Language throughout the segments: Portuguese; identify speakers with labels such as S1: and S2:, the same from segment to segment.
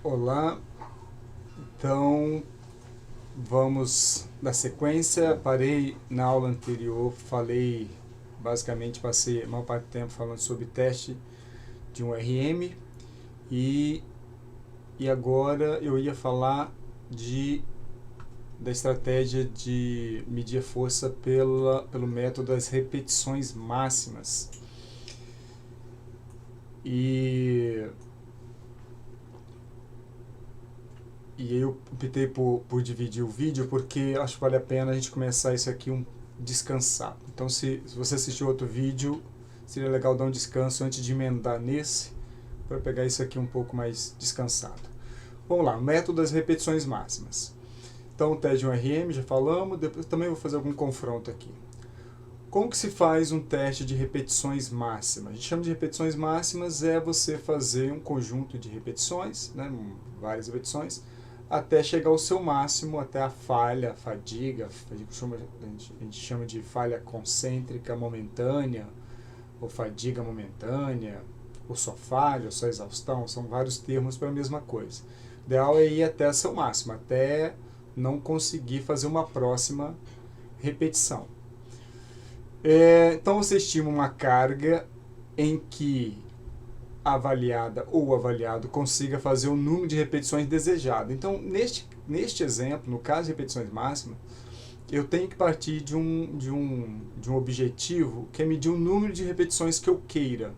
S1: Olá, então vamos na sequência. Parei na aula anterior, passei a maior parte do tempo falando sobre teste de um RM e, e agora eu ia falar da estratégia de medir a força pelo método das repetições máximas. E aí eu optei por dividir o vídeo porque acho que vale a pena a gente começar isso aqui descansado. Então se você assistiu outro vídeo, seria legal dar um descanso antes de emendar nesse, para pegar isso aqui um pouco mais descansado. Vamos lá, método das repetições máximas. Então o teste de um RM, já falamos, depois também vou fazer algum confronto aqui. Como que se faz um teste de repetições máximas? A gente chama de repetições máximas você fazer um conjunto de repetições, né, várias repetições, até chegar ao seu máximo, até a falha, a fadiga, a gente chama de falha concêntrica momentânea, ou fadiga momentânea, ou só falha, ou só exaustão, são vários termos para a mesma coisa. O ideal é ir até seu máximo, até não conseguir fazer uma próxima repetição. Então você estima uma carga em que a avaliada ou o avaliado consiga fazer o número de repetições desejado. Então, neste exemplo, no caso de repetições máximas, eu tenho que partir de um objetivo que é medir o número de repetições que eu queira.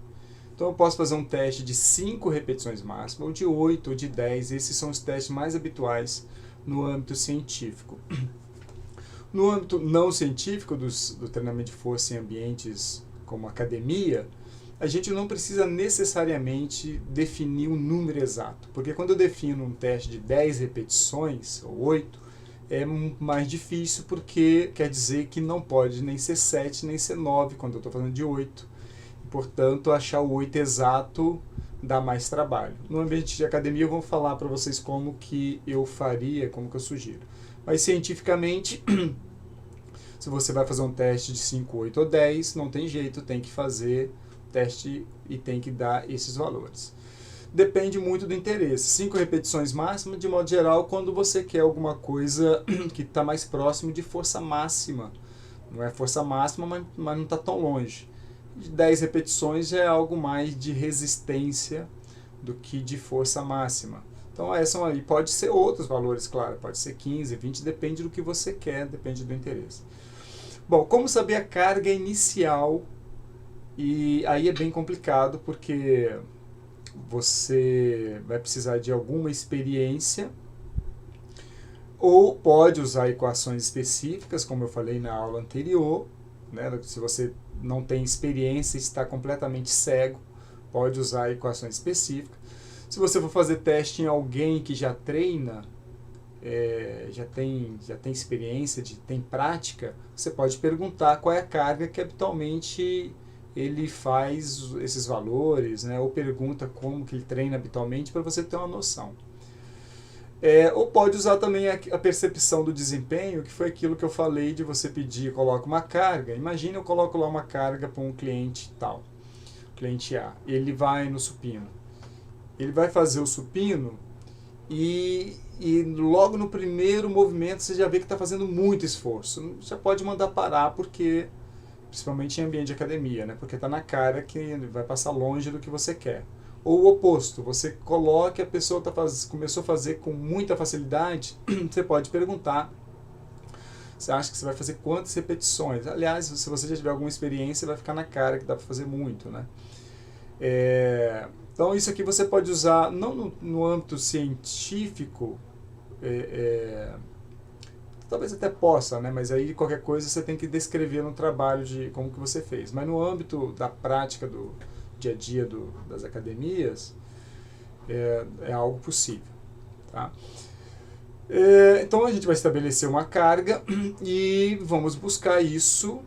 S1: Então, eu posso fazer um teste de 5 repetições máximas, ou de 8, ou de 10. Esses são os testes mais habituais no âmbito científico. No âmbito não científico do treinamento de força em ambientes como academia, a gente não precisa necessariamente definir um número exato, porque quando eu defino um teste de 10 repetições, ou 8, é mais difícil porque quer dizer que não pode nem ser 7, nem ser 9 quando eu estou falando de 8. Portanto, achar o 8 exato dá mais trabalho. No ambiente de academia eu vou falar para vocês como que eu faria, como que eu sugiro. Mas cientificamente, se você vai fazer um teste de 5, 8 ou 10, não tem jeito, tem que fazer teste e tem que dar esses valores. Depende muito do interesse. 5 repetições máximas, de modo geral, quando você quer alguma coisa que está mais próximo de força máxima. Não é força máxima, mas não está tão longe. De 10 repetições já é algo mais de resistência do que de força máxima. Então, são aí. Pode ser outros valores, claro. Pode ser 15, 20, depende do que você quer, depende do interesse. Bom, como saber a carga inicial? E aí é bem complicado porque você vai precisar de alguma experiência ou pode usar equações específicas, como eu falei na aula anterior, né? Se você não tem experiência e está completamente cego, pode usar equações específicas. Se você for fazer teste em alguém que já treina, já tem experiência, tem prática, você pode perguntar qual é a carga que habitualmente ele faz esses valores, né? Ou pergunta como que ele treina habitualmente para você ter uma noção. Ou pode usar também a percepção do desempenho, que foi aquilo que eu falei de você pedir, coloca uma carga. Imagina eu coloco lá uma carga para um cliente tal, cliente A. Ele vai no supino. Ele vai fazer o supino e logo no primeiro movimento você já vê que está fazendo muito esforço. Já pode mandar parar porque, principalmente em ambiente de academia, né? Porque está na cara que ele vai passar longe do que você quer. Ou o oposto, você coloca a pessoa começou a fazer com muita facilidade, você pode perguntar, você acha que você vai fazer quantas repetições? Aliás, se você já tiver alguma experiência, vai ficar na cara que dá para fazer muito, né? Então isso aqui você pode usar, não no âmbito científico, talvez até possa, né? Mas aí qualquer coisa você tem que descrever no trabalho de como que você fez. Mas no âmbito da prática do dia a dia das academias, é algo possível. Tá? Então a gente vai estabelecer uma carga e vamos buscar isso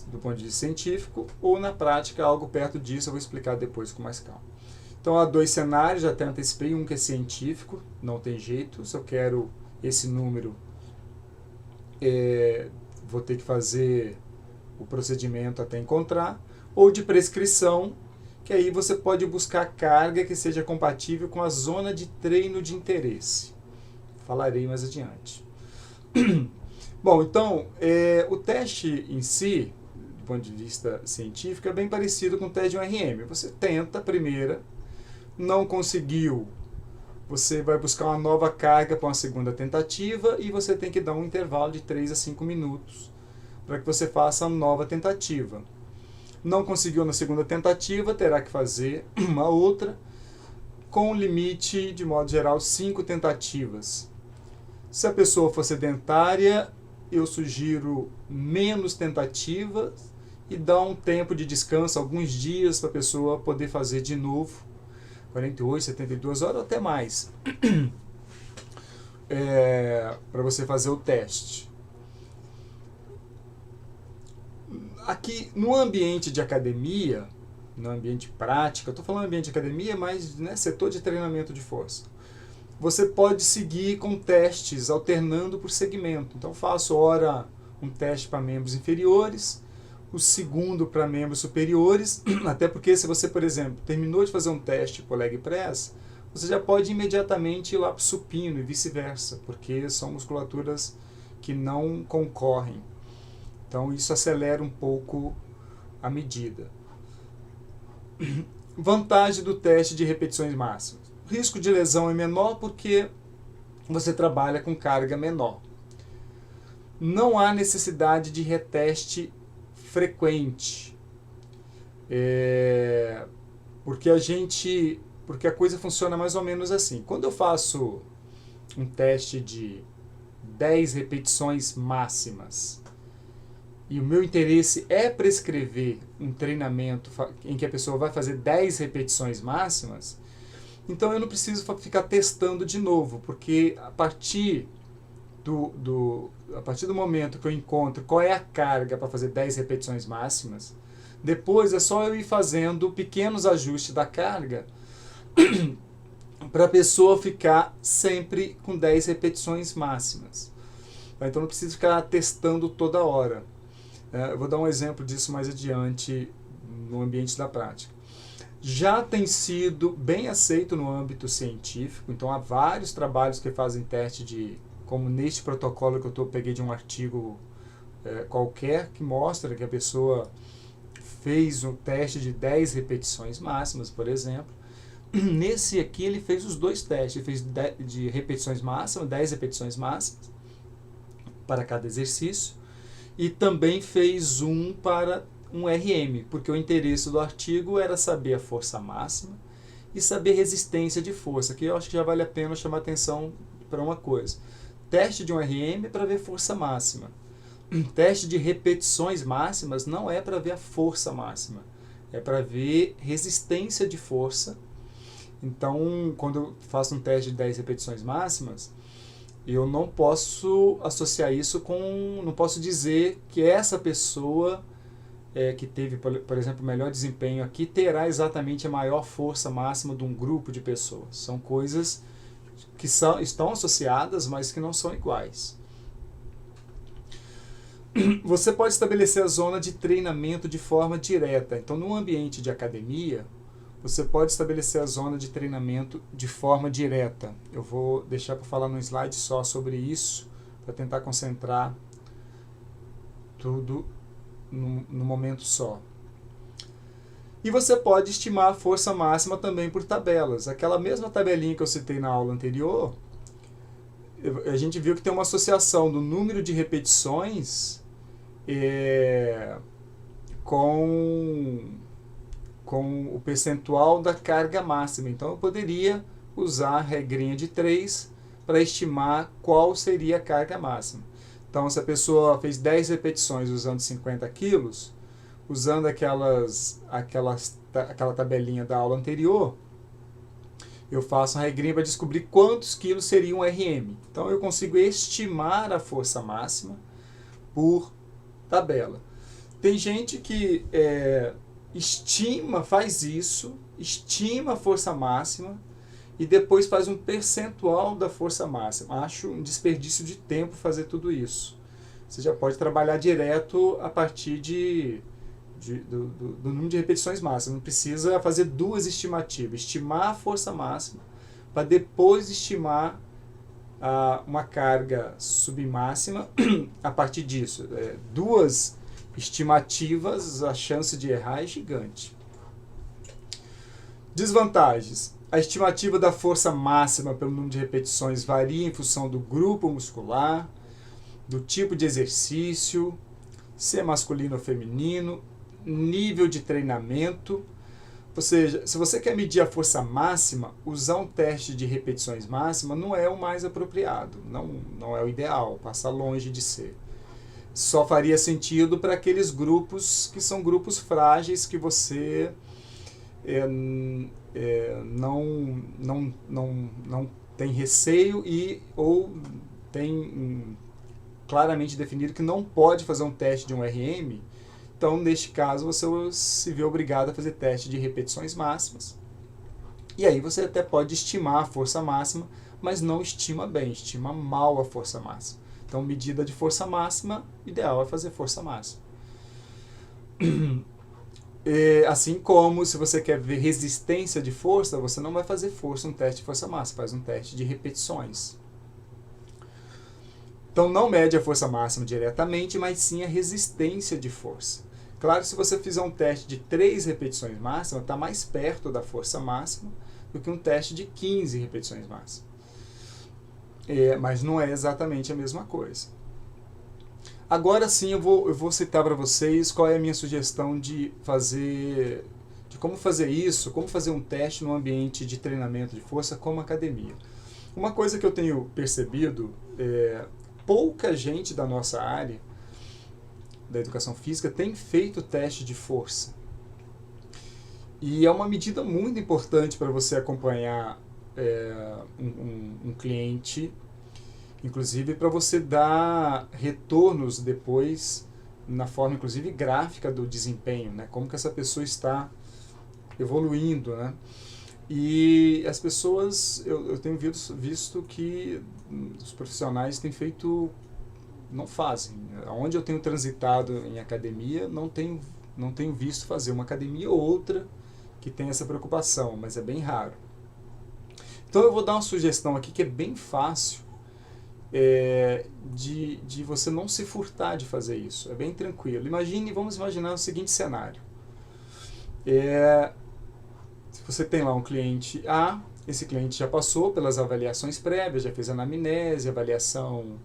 S1: do ponto de vista científico ou na prática algo perto disso, eu vou explicar depois com mais calma. Então há 2 cenários, já até antecipei, um que é científico, não tem jeito, se eu quero esse número, vou ter que fazer o procedimento até encontrar, ou de prescrição, que aí você pode buscar carga que seja compatível com a zona de treino de interesse. Falarei mais adiante. Bom, então, o teste em si, do ponto de vista científico, é bem parecido com o teste de um RM. Você tenta a primeira, não conseguiu, você vai buscar uma nova carga para uma segunda tentativa e você tem que dar um intervalo de 3 a 5 minutos para que você faça a nova tentativa. Não conseguiu na segunda tentativa, terá que fazer uma outra, com limite, de modo geral, 5 tentativas. Se a pessoa for sedentária, eu sugiro menos tentativas e dar um tempo de descanso, alguns dias, para a pessoa poder fazer de novo, 48, 72 horas ou até mais, para você fazer o teste. Aqui, no ambiente de academia, no ambiente prático, eu estou falando ambiente de academia, mas setor de treinamento de força, você pode seguir com testes alternando por segmento. Então, faço ora um teste para membros inferiores, o segundo para membros superiores, até porque se você, por exemplo, terminou de fazer um teste para o leg press, você já pode imediatamente ir lá para o supino e vice-versa, porque são musculaturas que não concorrem. Então, isso acelera um pouco a medida. Vantagem do teste de repetições máximas. O risco de lesão é menor porque você trabalha com carga menor. Não há necessidade de reteste frequente. Porque a coisa funciona mais ou menos assim. Quando eu faço um teste de 10 repetições máximas e o meu interesse é prescrever um treinamento em que a pessoa vai fazer 10 repetições máximas, então eu não preciso ficar testando de novo, porque a partir do momento que eu encontro qual é a carga para fazer 10 repetições máximas, depois é só eu ir fazendo pequenos ajustes da carga para a pessoa ficar sempre com 10 repetições máximas. Então não preciso ficar testando toda hora. Eu vou dar um exemplo disso mais adiante no ambiente da prática. Já tem sido bem aceito no âmbito científico, então há vários trabalhos que fazem teste como neste protocolo que eu peguei de um artigo qualquer, que mostra que a pessoa fez um teste de 10 repetições máximas, por exemplo. Nesse aqui ele fez os dois testes, ele fez de repetições máximas, 10 repetições máximas para cada exercício, e também fez um para um RM, porque o interesse do artigo era saber a força máxima e saber resistência de força, que eu acho que já vale a pena chamar atenção para uma coisa. Teste de um RM é para ver força máxima. Teste de repetições máximas não é para ver a força máxima, é para ver resistência de força. Então, quando eu faço um teste de 10 repetições máximas, eu não posso associar isso não posso dizer que essa pessoa que teve, por exemplo, o melhor desempenho aqui, terá exatamente a maior força máxima de um grupo de pessoas. São coisas que estão associadas, mas que não são iguais. Você pode estabelecer a zona de treinamento de forma direta. Então, no ambiente de academia, você pode estabelecer a zona de treinamento de forma direta. Eu vou deixar para falar num slide só sobre isso, para tentar concentrar tudo no momento só. E você pode estimar a força máxima também por tabelas. Aquela mesma tabelinha que eu citei na aula anterior, a gente viu que tem uma associação do número de repetições com o percentual da carga máxima. Então eu poderia usar a regrinha de 3 para estimar qual seria a carga máxima. Então, se a pessoa fez 10 repetições usando 50 quilos, usando aquela tabelinha da aula anterior, eu faço uma regrinha para descobrir quantos quilos seria um RM. Então, eu consigo estimar a força máxima por tabela. Tem gente que faz isso, estima a força máxima e depois faz um percentual da força máxima. Acho um desperdício de tempo fazer tudo isso. Você já pode trabalhar direto a partir de do número de repetições máximas. Não precisa fazer duas estimativas. Estimar a força máxima para depois estimar uma carga submáxima a partir disso. Duas estimativas, a chance de errar é gigante. Desvantagens. A estimativa da força máxima pelo número de repetições varia em função do grupo muscular, do tipo de exercício, se é masculino ou feminino, nível de treinamento. Ou seja, se você quer medir a força máxima, usar um teste de repetições máximas não é o mais apropriado, não é o ideal, passa longe de ser. Só faria sentido para aqueles grupos que são grupos frágeis que você não tem receio ou tem claramente definido que não pode fazer um teste de um RM. Então, neste caso, você se vê obrigado a fazer teste de repetições máximas. E aí você até pode estimar a força máxima, mas não estima bem, estima mal a força máxima. Então, medida de força máxima, ideal é fazer força máxima. Assim como, se você quer ver resistência de força, você não vai fazer um teste de força máxima, faz um teste de repetições. Então, não mede a força máxima diretamente, mas sim a resistência de força. Claro, se você fizer um teste de 3 repetições máximas, está mais perto da força máxima do que um teste de 15 repetições máximas. Mas não é exatamente a mesma coisa. Agora sim, eu vou citar para vocês qual é a minha sugestão de como fazer isso, como fazer um teste no ambiente de treinamento de força como academia. Uma coisa que eu tenho percebido pouca gente da nossa área, da educação física, tem feito teste de força. E é uma medida muito importante para você acompanhar um cliente, inclusive para você dar retornos depois, na forma inclusive gráfica do desempenho, né? Como que essa pessoa está evoluindo, né? E as pessoas, eu tenho visto que os profissionais têm feito, não fazem. Onde eu tenho transitado em academia, não tenho visto fazer uma academia ou outra que tem essa preocupação, mas é bem raro. Então eu vou dar uma sugestão aqui que é bem fácil de você não se furtar de fazer isso. É bem tranquilo. Vamos imaginar o seguinte cenário. Você tem lá um cliente A, esse cliente já passou pelas avaliações prévias, já fez anamnese, avaliação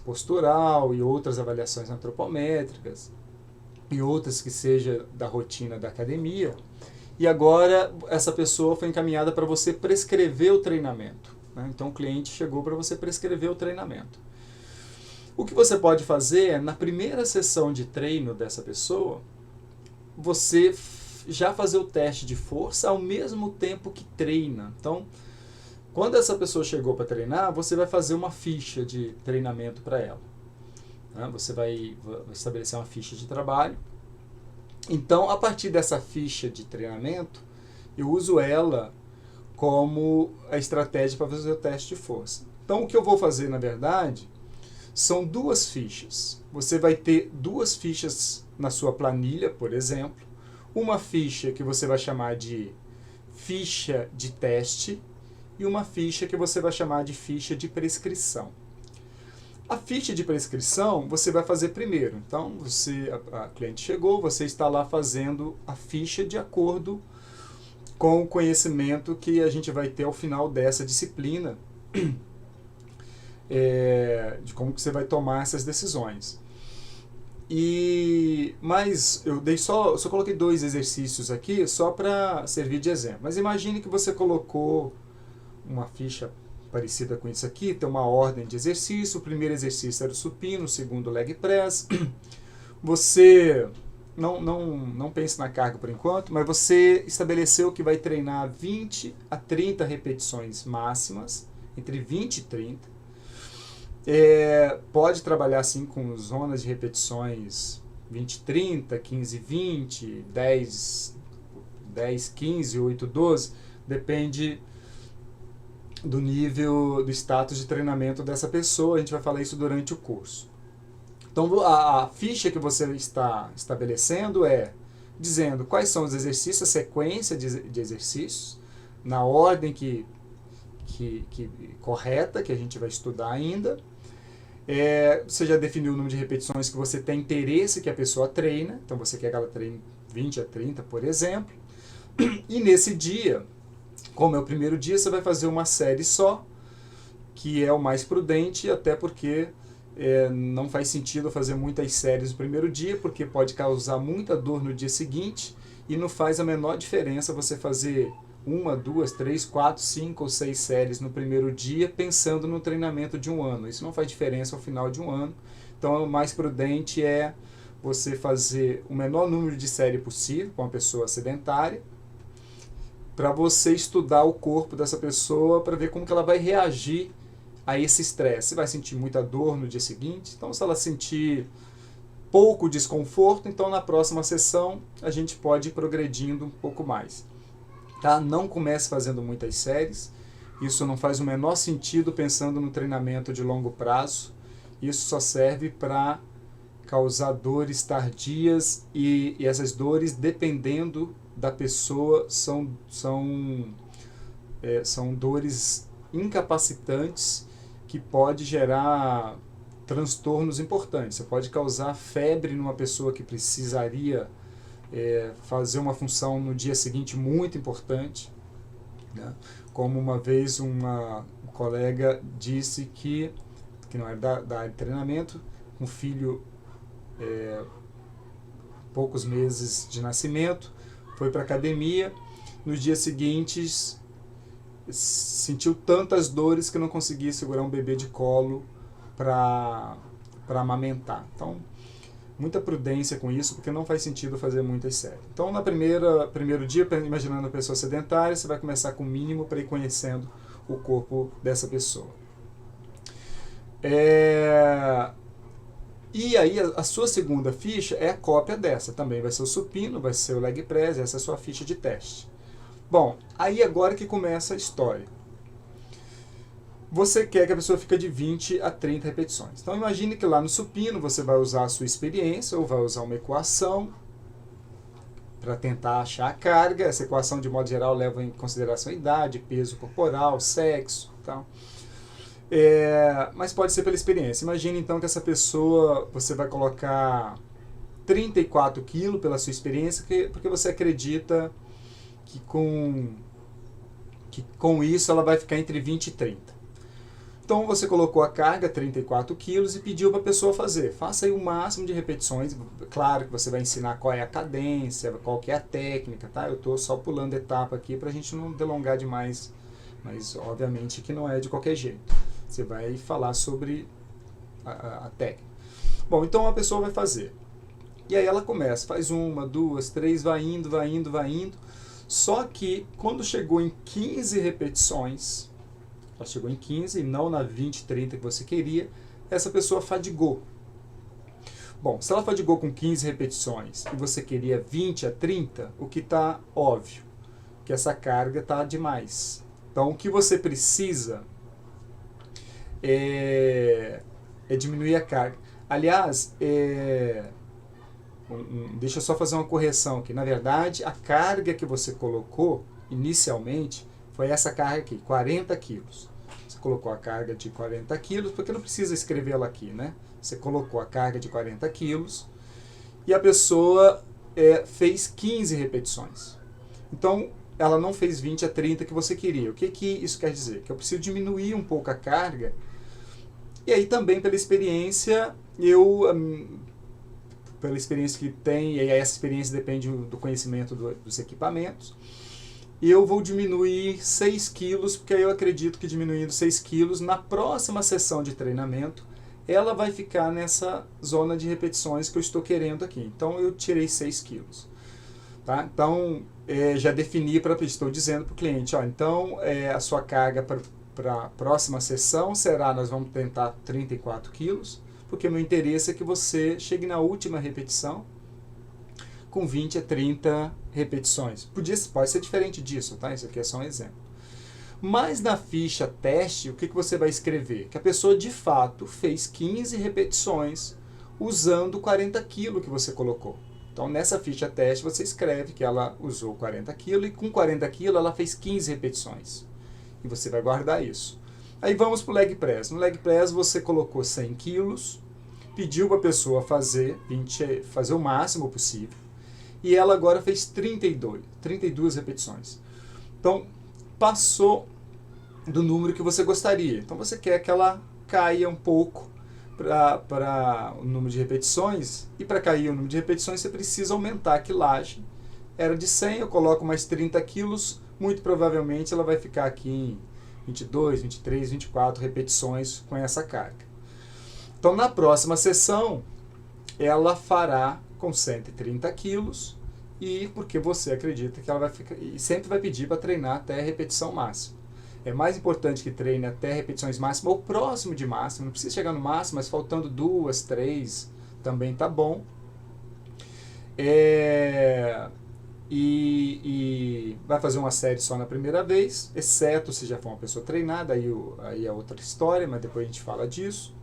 S1: postural e outras avaliações antropométricas e outras que seja da rotina da academia. E agora essa pessoa foi encaminhada para você prescrever o treinamento, né? Então o cliente chegou para você prescrever o treinamento. O que você pode fazer é, na primeira sessão de treino dessa pessoa, você já fazer o teste de força ao mesmo tempo que treina. Então, quando essa pessoa chegou para treinar, você vai fazer uma ficha de treinamento para ela, né? Você vai estabelecer uma ficha de trabalho. Então, a partir dessa ficha de treinamento, eu uso ela como a estratégia para fazer o teste de força. Então, o que eu vou fazer, na verdade, são 2 fichas. Você vai ter 2 fichas na sua planilha, por exemplo. Uma ficha que você vai chamar de ficha de teste e uma ficha que você vai chamar de ficha de prescrição. A ficha de prescrição você vai fazer primeiro. Então, a cliente chegou, você está lá fazendo a ficha de acordo com o conhecimento que a gente vai ter ao final dessa disciplina, de como que você vai tomar essas decisões. Mas eu só coloquei 2 exercícios aqui só para servir de exemplo. Mas imagine que você colocou uma ficha parecida com isso aqui, tem uma ordem de exercício. O primeiro exercício era o supino, o segundo o leg press. Você não pense na carga por enquanto, mas você estabeleceu que vai treinar 20 a 30 repetições máximas, entre 20 e 30. Pode trabalhar assim com zonas de repetições 20, 30, 15, 20, 10, 15, 8, 12, depende do nível, do status de treinamento dessa pessoa. A gente vai falar isso durante o curso. Então, a ficha que você está estabelecendo é dizendo quais são os exercícios, a sequência de exercícios, na ordem correta, que a gente vai estudar ainda. Você já definiu o número de repetições que você tem interesse que a pessoa treina, então você quer que ela treine 20 a 30, por exemplo. E nesse dia, como é o primeiro dia, você vai fazer uma série só, que é o mais prudente, até porque não faz sentido fazer muitas séries no primeiro dia, porque pode causar muita dor no dia seguinte, e não faz a menor diferença você fazer 1, 2, 3, 4, 5 ou 6 séries no primeiro dia, pensando no treinamento de um ano. Isso não faz diferença ao final de um ano. Então, o mais prudente é você fazer o menor número de séries possível com uma pessoa sedentária, para você estudar o corpo dessa pessoa, para ver como que ela vai reagir a esse estresse. Você vai sentir muita dor no dia seguinte, então se ela sentir pouco desconforto, então na próxima sessão a gente pode ir progredindo um pouco mais. Tá? Não comece fazendo muitas séries, isso não faz o menor sentido pensando no treinamento de longo prazo, isso só serve para causar dores tardias e essas dores, dependendo da pessoa, são dores incapacitantes que pode gerar transtornos importantes. Você pode causar febre numa pessoa que precisaria fazer uma função no dia seguinte muito importante, né? Como uma vez uma colega disse que não era da área de treinamento, um filho poucos meses de nascimento, foi para a academia, nos dias seguintes sentiu tantas dores que não conseguia segurar um bebê de colo para amamentar. Então, muita prudência com isso, porque não faz sentido fazer muitas séries. Então, no primeiro dia, imaginando a pessoa sedentária, você vai começar com o mínimo para ir conhecendo o corpo dessa pessoa. E aí, a sua segunda ficha é a cópia dessa. Também vai ser o supino, vai ser o leg press, essa é a sua ficha de teste. Bom, aí agora que começa a história. Você quer que a pessoa fique de 20 a 30 repetições. Então, imagine que lá no supino você vai usar a sua experiência ou vai usar uma equação para tentar achar a carga. Essa equação, de modo geral, leva em consideração a idade, peso corporal, sexo e tal. Mas pode ser pela experiência. Imagine então que essa pessoa, você vai colocar 34 quilos pela sua experiência, porque você acredita que com isso ela vai ficar entre 20 e 30. Então você colocou a carga, 34 quilos, e pediu para a pessoa fazer. Faça aí o máximo de repetições. Claro que você vai ensinar qual é a cadência, qual que é a técnica, tá? Eu estou só pulando etapa aqui para a gente não delongar demais, mas obviamente que não é de qualquer jeito. Você vai falar sobre a técnica. Bom, então a pessoa vai fazer. E aí ela começa, faz 1, 2, 3, vai indo. Só que quando chegou em 15 repetições, ela chegou em 15 e não na 20, 30 que você queria, essa pessoa fadigou. Bom, se ela fadigou com 15 repetições e você queria 20 a 30, o que está óbvio? Que essa carga está demais. Então, o que você precisa é diminuir a carga. Aliás, deixa eu só fazer uma correção aqui. Na verdade, a carga que você colocou inicialmente foi essa carga aqui, 40 quilos. Você colocou a carga de 40 quilos, porque não precisa escrevê-la aqui, né? Você colocou a carga de 40 quilos e a pessoa fez 15 repetições. Então, ela não fez 20 a 30 que você queria. O que isso quer dizer? Que eu preciso diminuir um pouco a carga. E aí também pela experiência, pela experiência que tem, e aí essa experiência depende do conhecimento dos equipamentos, eu vou diminuir 6 quilos, porque aí eu acredito que diminuindo 6 quilos, na próxima sessão de treinamento, ela vai ficar nessa zona de repetições que eu estou querendo aqui. Então, eu tirei 6 quilos. Tá? Então, já defini, estou dizendo para o cliente, ó, então, a sua carga para a próxima sessão será, nós vamos tentar 34 quilos, porque meu interesse é que você chegue na última repetição com 20 a 30 repetições. Pode ser diferente disso, tá? Isso aqui é só um exemplo. Mas na ficha teste, o que você vai escrever? Que a pessoa de fato fez 15 repetições usando 40 kg que você colocou. Então, nessa ficha teste, você escreve que ela usou 40 kg e com 40 kg ela fez 15 repetições. E você vai guardar isso. Aí vamos para o leg press. No leg press você colocou 100 kg, pediu para a pessoa fazer o máximo possível, e ela agora fez 32 repetições. Então, passou do número que você gostaria. Então, você quer que ela caia um pouco para o número de repetições, e para cair o número de repetições você precisa aumentar a quilagem. Era de 100, eu coloco mais 30 quilos, muito provavelmente ela vai ficar aqui em 22, 23, 24 repetições com essa carga. Então, na próxima sessão, ela fará com 130 quilos, e porque você acredita que ela vai ficar, e sempre vai pedir para treinar até a repetição máxima. É mais importante que treine até repetições máximas ou próximo de máximo, não precisa chegar no máximo, mas faltando 2, 3 também tá bom. E vai fazer uma série só na primeira vez, exceto se já for uma pessoa treinada, aí é outra história, mas depois a gente fala disso.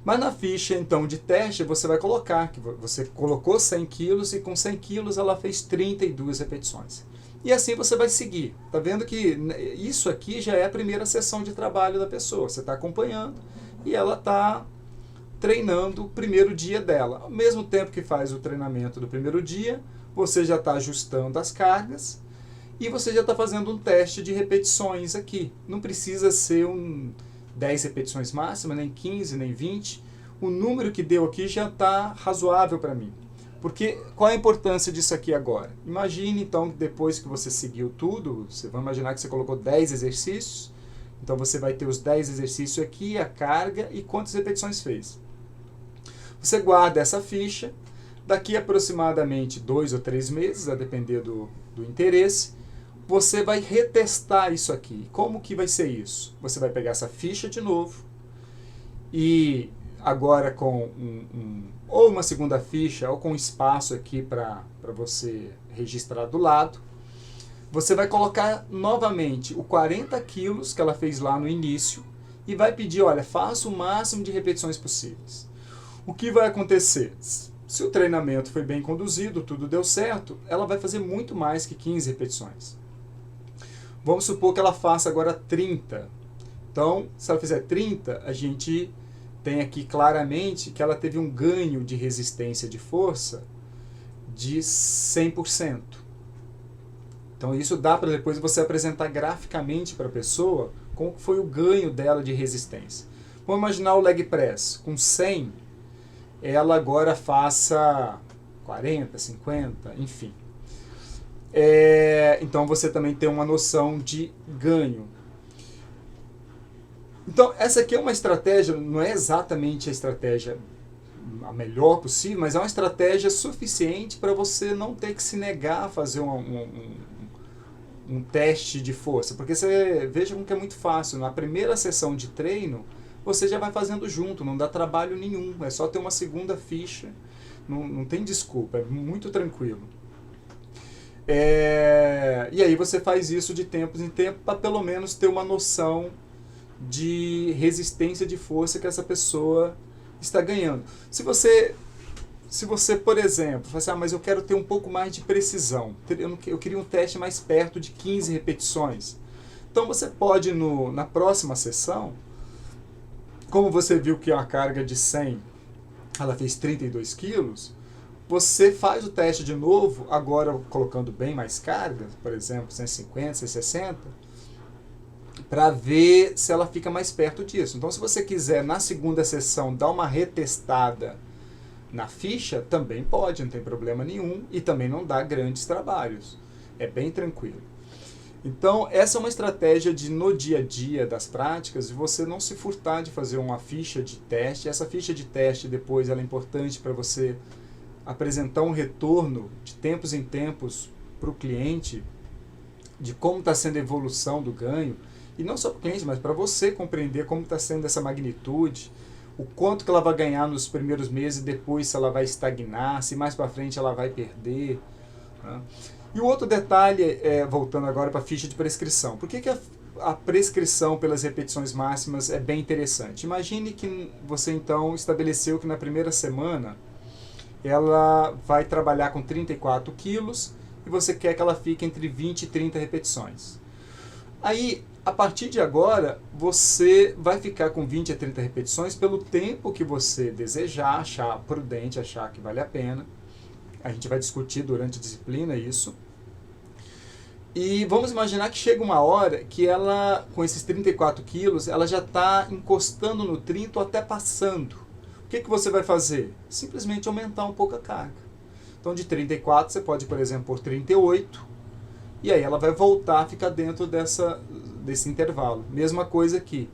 S1: Mas na ficha, então, de teste, você vai colocar que você colocou 100 quilos e com 100 quilos ela fez 32 repetições. E assim você vai seguir. Tá vendo que isso aqui já é a primeira sessão de trabalho da pessoa. Você está acompanhando e ela está treinando o primeiro dia dela. Ao mesmo tempo que faz o treinamento do primeiro dia, você já está ajustando as cargas e você já está fazendo um teste de repetições aqui. Não precisa ser 10 repetições máximas, nem 15, nem 20. O número que deu aqui já está razoável para mim. Porque qual é a importância disso aqui agora? Imagine então que depois que você seguiu tudo, você vai imaginar que você colocou 10 exercícios, então você vai ter os 10 exercícios aqui, a carga e quantas repetições fez. Você guarda essa ficha, daqui aproximadamente 2 ou 3 meses, a depender do interesse, você vai retestar isso aqui. Como que vai ser isso? Você vai pegar essa ficha de novo e agora com ou uma segunda ficha ou com espaço aqui para você registrar do lado, você vai colocar novamente o 40 quilos que ela fez lá no início e vai pedir, olha, faça o máximo de repetições possíveis. O que vai acontecer? Se o treinamento foi bem conduzido, tudo deu certo, ela vai fazer muito mais que 15 repetições. Vamos supor que ela faça agora 30. Então, se ela fizer 30, a gente tem aqui claramente que ela teve um ganho de resistência de força de 100%. Então, isso dá para depois você apresentar graficamente para a pessoa como foi o ganho dela de resistência. Vamos imaginar o leg press. Com 100, ela agora faça 40, 50, enfim. Então, você também tem uma noção de ganho. Então, essa aqui é uma estratégia, não é exatamente a estratégia a melhor possível, mas é uma estratégia suficiente para você não ter que se negar a fazer um teste de força. Porque você veja como que é muito fácil. Na primeira sessão de treino, você já vai fazendo junto, não dá trabalho nenhum. É só ter uma segunda ficha, não tem desculpa, é muito tranquilo. E aí você faz isso de tempos em tempos para pelo menos ter uma noção de resistência de força que essa pessoa está ganhando. Se você, por exemplo, fala assim, mas eu quero ter um pouco mais de precisão, eu queria um teste mais perto de 15 repetições. Então você pode, na próxima sessão, como você viu que a carga de 100, ela fez 32 quilos, você faz o teste de novo, agora colocando bem mais carga, por exemplo, 150, 160, para ver se ela fica mais perto disso. Então, se você quiser, na segunda sessão, dar uma retestada na ficha, também pode, não tem problema nenhum, e também não dá grandes trabalhos. É bem tranquilo. Então, essa é uma estratégia no dia a dia das práticas, de você não se furtar de fazer uma ficha de teste. Essa ficha de teste, depois, ela é importante para você apresentar um retorno de tempos em tempos para o cliente, de como está sendo a evolução do ganho, e não só para o cliente, mas para você compreender como está sendo essa magnitude, o quanto que ela vai ganhar nos primeiros meses, depois se ela vai estagnar, se mais para frente ela vai perder. Né? E o outro detalhe, voltando agora para a ficha de prescrição. Por que a prescrição pelas repetições máximas é bem interessante. Imagine que você então estabeleceu que na primeira semana ela vai trabalhar com 34 quilos e você quer que ela fique entre 20 e 30 repetições. Aí, a partir de agora, você vai ficar com 20 a 30 repetições pelo tempo que você desejar, achar prudente, achar que vale a pena. A gente vai discutir durante a disciplina isso. E vamos imaginar que chega uma hora que ela, com esses 34 quilos, ela já está encostando no 30 ou até passando. O que você vai fazer? Simplesmente aumentar um pouco a carga. Então, de 34, você pode, por exemplo, por 38, e aí ela vai voltar a ficar dentro desse intervalo. Mesma coisa aqui.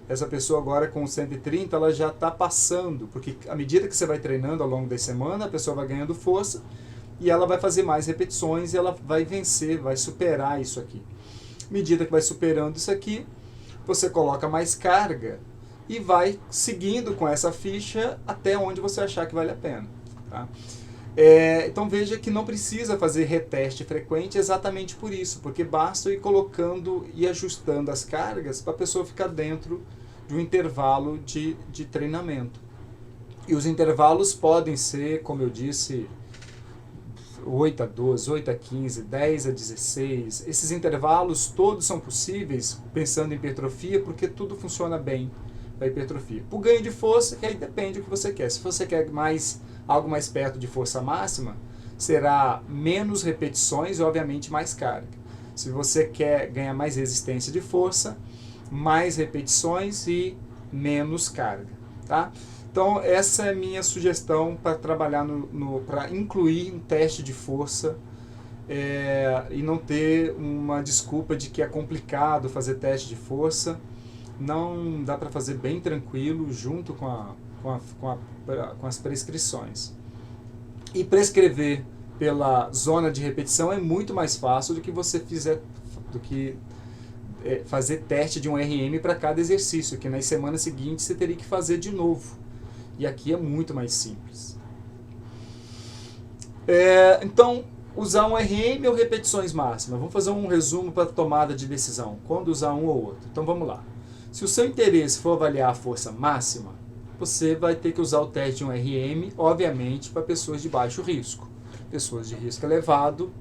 S1: Essa pessoa agora com 130, ela já está passando, porque à medida que você vai treinando ao longo da semana, a pessoa vai ganhando força, e ela vai fazer mais repetições, e ela vai vencer, vai superar isso aqui. À medida que vai superando isso aqui, você coloca mais carga, e vai seguindo com essa ficha até onde você achar que vale a pena. Tá? Então veja que não precisa fazer reteste frequente exatamente por isso, porque basta ir colocando e ajustando as cargas para a pessoa ficar dentro de um intervalo de treinamento. E os intervalos podem ser, como eu disse, 8 a 12, 8 a 15, 10 a 16. Esses intervalos todos são possíveis pensando em hipertrofia, porque tudo funciona bem para hipertrofia. O ganho de força, que aí depende do que você quer. Se você quer algo mais perto de força máxima, será menos repetições e obviamente mais carga. Se você quer ganhar mais resistência de força, mais repetições e menos carga. Tá? Então essa é a minha sugestão para trabalhar para incluir um teste de força e não ter uma desculpa de que é complicado fazer teste de força. Não dá para fazer bem tranquilo junto com as prescrições. E prescrever pela zona de repetição é muito mais fácil do que fazer teste de um RM para cada exercício, que nas semanas seguintes você teria que fazer de novo. E aqui é muito mais simples. Então, usar um RM ou repetições máximas? Vamos fazer um resumo para tomada de decisão. Quando usar um ou outro? Então vamos lá. Se o seu interesse for avaliar a força máxima, você vai ter que usar o teste de um RM, obviamente, para pessoas de baixo risco. Pessoas de risco elevado,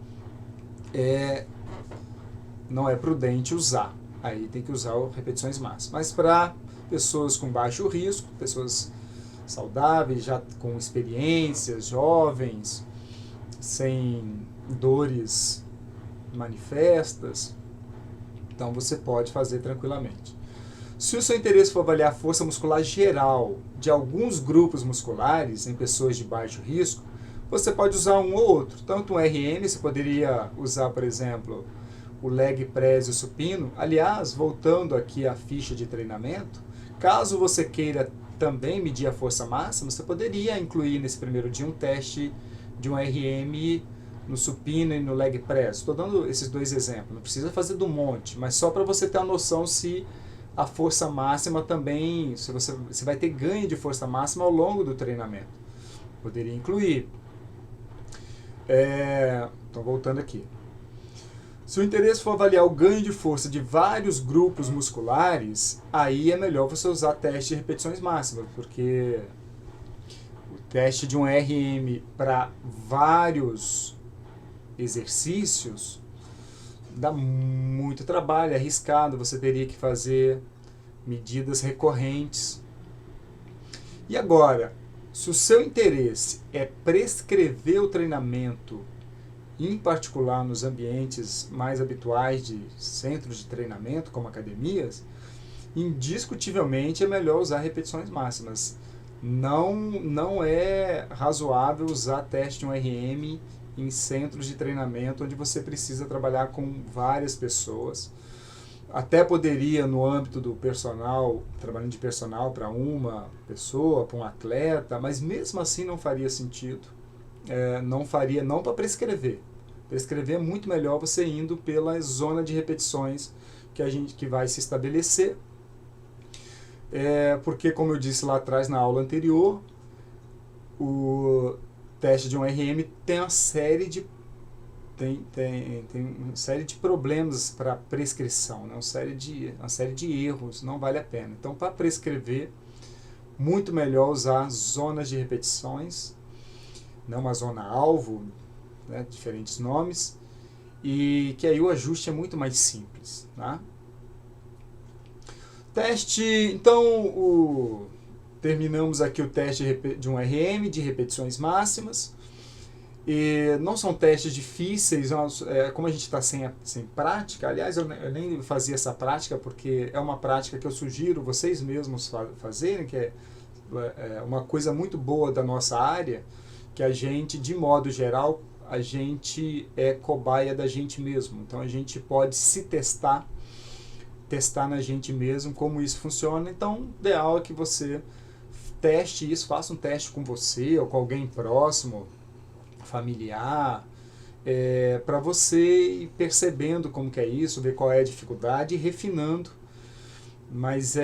S1: não é prudente usar. Aí tem que usar repetições máximas. Mas para pessoas com baixo risco, pessoas saudáveis, já com experiências, jovens, sem dores manifestas, então você pode fazer tranquilamente. Se o seu interesse for avaliar a força muscular geral de alguns grupos musculares em pessoas de baixo risco, você pode usar um ou outro. Tanto um RM, você poderia usar, por exemplo, o leg press e o supino. Aliás, voltando aqui à ficha de treinamento, caso você queira também medir a força máxima, você poderia incluir nesse primeiro dia um teste de um RM no supino e no leg press. Estou dando esses dois exemplos, não precisa fazer do monte, mas só para você ter a noção se a força máxima também, se você vai ter ganho de força máxima ao longo do treinamento. Poderia incluir. Então, voltando aqui. Se o interesse for avaliar o ganho de força de vários grupos musculares, aí é melhor você usar teste de repetições máximas, porque o teste de um RM para vários exercícios dá muito trabalho, é arriscado, você teria que fazer medidas recorrentes. E agora, se o seu interesse é prescrever o treinamento, em particular nos ambientes mais habituais de centros de treinamento, como academias, indiscutivelmente é melhor usar repetições máximas. Não é razoável usar teste de um RM em centros de treinamento onde você precisa trabalhar com várias pessoas. Até poderia, no âmbito do personal, trabalhando de personal para uma pessoa, para um atleta, mas mesmo assim não faria sentido. Não para prescrever. Prescrever é muito melhor você indo pela zona de repetições que vai se estabelecer. Porque, como eu disse lá atrás na aula anterior, o teste de um RM tem uma série de tem uma série de problemas para prescrição, né? Uma série de erros, não vale a pena. Então, para prescrever, muito melhor usar zonas de repetições, não uma zona-alvo, né? Diferentes nomes, e que aí o ajuste é muito mais simples, tá? Teste, então, terminamos aqui o teste de um RM, de repetições máximas. E não são testes difíceis, como a gente está sem prática, aliás, eu nem fazia essa prática, porque é uma prática que eu sugiro vocês mesmos fazerem, que é uma coisa muito boa da nossa área, que a gente, de modo geral, a gente é cobaia da gente mesmo. Então a gente pode se testar na gente mesmo como isso funciona. Então, o ideal é que você teste isso, faça um teste com você ou com alguém próximo, familiar, para você ir percebendo como que é isso, ver qual é a dificuldade e refinando. Mas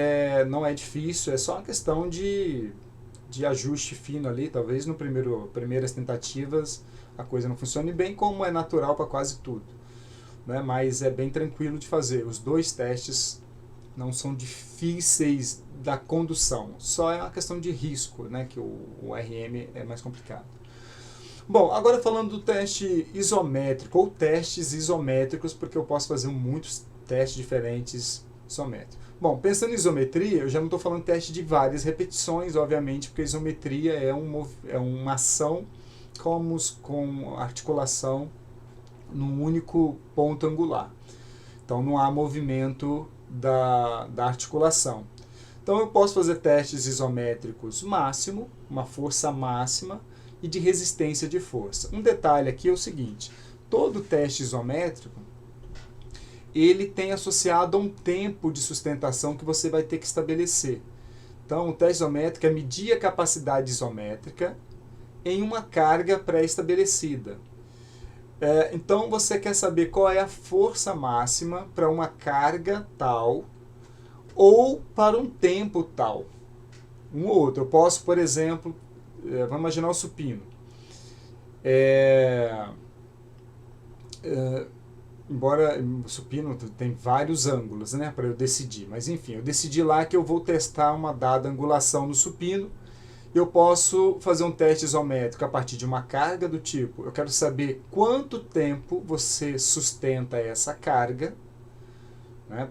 S1: não é difícil, é só uma questão de ajuste fino ali. Talvez no primeiras tentativas a coisa não funcione bem, como é natural para quase tudo, né? Mas é bem tranquilo de fazer. Os dois testes não são difíceis da condução, só é uma questão de risco, né? Que o RM é mais complicado. Bom, agora falando do teste isométrico, ou testes isométricos, porque eu posso fazer muitos testes diferentes isométricos. Bom, pensando em isometria, eu já não estou falando teste de várias repetições, obviamente, porque isometria é uma ação com articulação num único ponto angular. Então não há movimento da articulação. Então eu posso fazer testes isométricos máximo, uma força máxima, e de resistência de força. Um detalhe aqui é o seguinte: todo teste isométrico ele tem associado a um tempo de sustentação que você vai ter que estabelecer. Então, o teste isométrico é medir a capacidade isométrica em uma carga pré-estabelecida. Então, você quer saber qual é a força máxima para uma carga tal ou para um tempo tal. Um ou outro. Eu posso, por exemplo, vamos imaginar o supino. Embora o supino tem vários ângulos, né, para eu decidir, mas enfim, eu decidi lá que eu vou testar uma dada angulação no supino. Eu posso fazer um teste isométrico a partir de uma carga do tipo, eu quero saber quanto tempo você sustenta essa carga, né,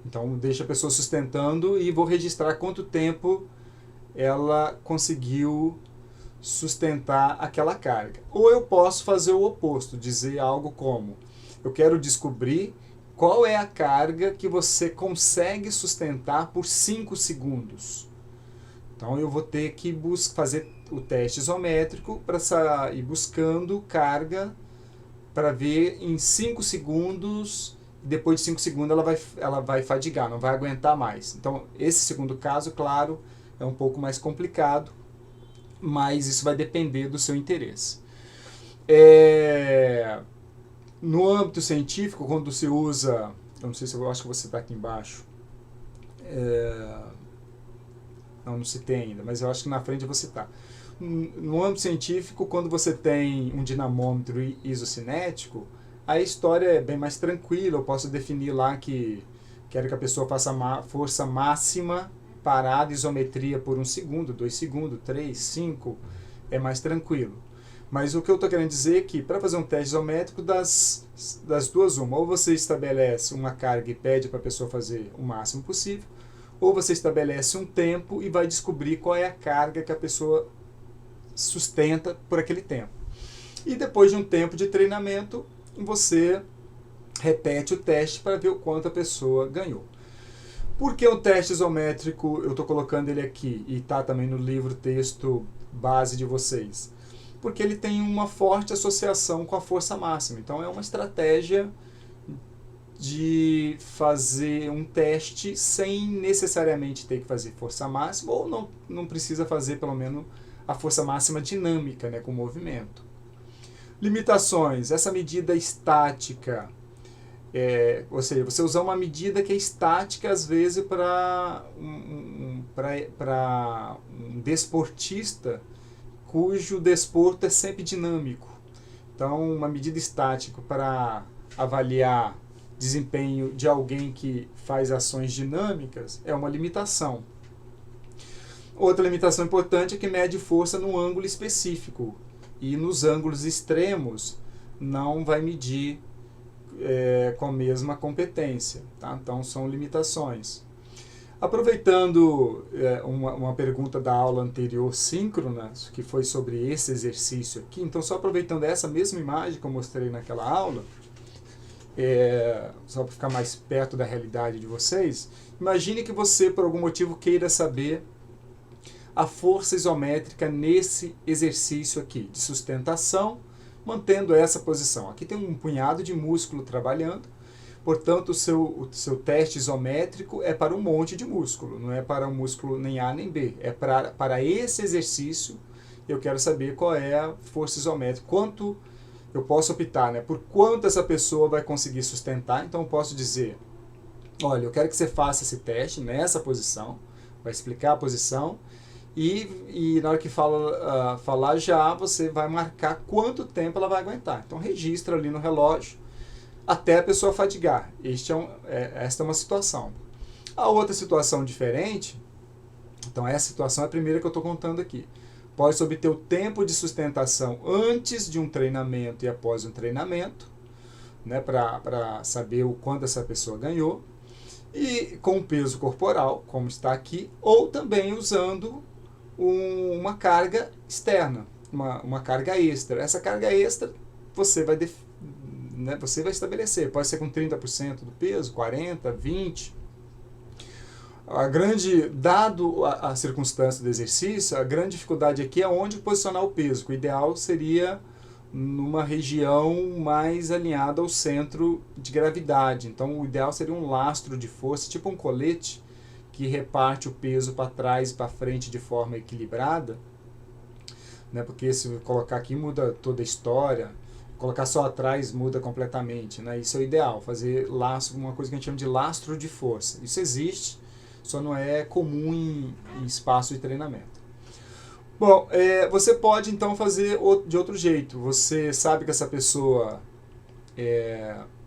S1: então deixa a pessoa sustentando e vou registrar quanto tempo ela conseguiu sustentar aquela carga. Ou eu posso fazer o oposto, dizer algo como: eu quero descobrir qual é a carga que você consegue sustentar por 5 segundos. Então eu vou ter que fazer o teste isométrico para ir buscando carga para ver em 5 segundos. Depois de 5 segundos ela vai fadigar, não vai aguentar mais. Então esse segundo caso, claro, é um pouco mais complicado, mas isso vai depender do seu interesse. No âmbito científico, quando se usa, eu não sei se eu acho que você está aqui embaixo, não citei ainda, mas eu acho que na frente eu vou citar. No âmbito científico, quando você tem um dinamômetro isocinético, a história é bem mais tranquila. Eu posso definir lá que quero que a pessoa faça força máxima parada, isometria por 1 segundo, 2 segundos, 3, 5, é mais tranquilo. Mas o que eu estou querendo dizer é que para fazer um teste isométrico, das duas uma, ou você estabelece uma carga e pede para a pessoa fazer o máximo possível, ou você estabelece um tempo e vai descobrir qual é a carga que a pessoa sustenta por aquele tempo. E depois de um tempo de treinamento, você repete o teste para ver o quanto a pessoa ganhou. Por que o teste isométrico, eu estou colocando ele aqui, e está também no livro texto base de vocês? Porque ele tem uma forte associação com a força máxima. Então é uma estratégia de fazer um teste sem necessariamente ter que fazer força máxima, ou não precisa fazer pelo menos a força máxima dinâmica, né, com movimento. Limitações: essa medida estática, ou seja, você usar uma medida que é estática às vezes para um desportista cujo desporto é sempre dinâmico. Então, uma medida estática para avaliar desempenho de alguém que faz ações dinâmicas é uma limitação. Outra limitação importante é que mede força num ângulo específico, e nos ângulos extremos não vai medir com a mesma competência. Tá? Então, são limitações. Aproveitando uma pergunta da aula anterior, síncrona, que foi sobre esse exercício aqui, então só aproveitando essa mesma imagem que eu mostrei naquela aula, só para ficar mais perto da realidade de vocês, imagine que você, por algum motivo, queira saber a força isométrica nesse exercício aqui, de sustentação, mantendo essa posição. Aqui tem um punhado de músculo trabalhando, portanto, o seu teste isométrico é para um monte de músculo, não é para um músculo nem A nem B. É para esse exercício, eu quero saber qual é a força isométrica, quanto eu posso optar, né, por quanto essa pessoa vai conseguir sustentar. Então, eu posso dizer, olha, eu quero que você faça esse teste nessa posição, vai explicar a posição, e na hora que falar já, você vai marcar quanto tempo ela vai aguentar. Então, registra ali no relógio, até a pessoa fadigar. Esta é uma situação. A outra situação diferente, então essa situação é a primeira que eu estou contando aqui. Pode-se obter o tempo de sustentação antes de um treinamento e após um treinamento, né, para saber o quanto essa pessoa ganhou, e com o peso corporal, como está aqui, ou também usando uma carga externa, uma carga extra. Essa carga extra você vai estabelecer, pode ser com 30% do peso, 40%, 20%. Dado a circunstância do exercício, a grande dificuldade aqui é onde posicionar o peso. O ideal seria numa região mais alinhada ao centro de gravidade. Então, o ideal seria um lastro de força, tipo um colete, que reparte o peso para trás e para frente de forma equilibrada, né? Porque se colocar aqui muda toda a história, colocar só atrás muda completamente, né? Isso é o ideal, fazer laço, uma coisa que a gente chama de lastro de força. Isso existe, só não é comum em espaço de treinamento. Bom, você pode então fazer de outro jeito. Você sabe que essa pessoa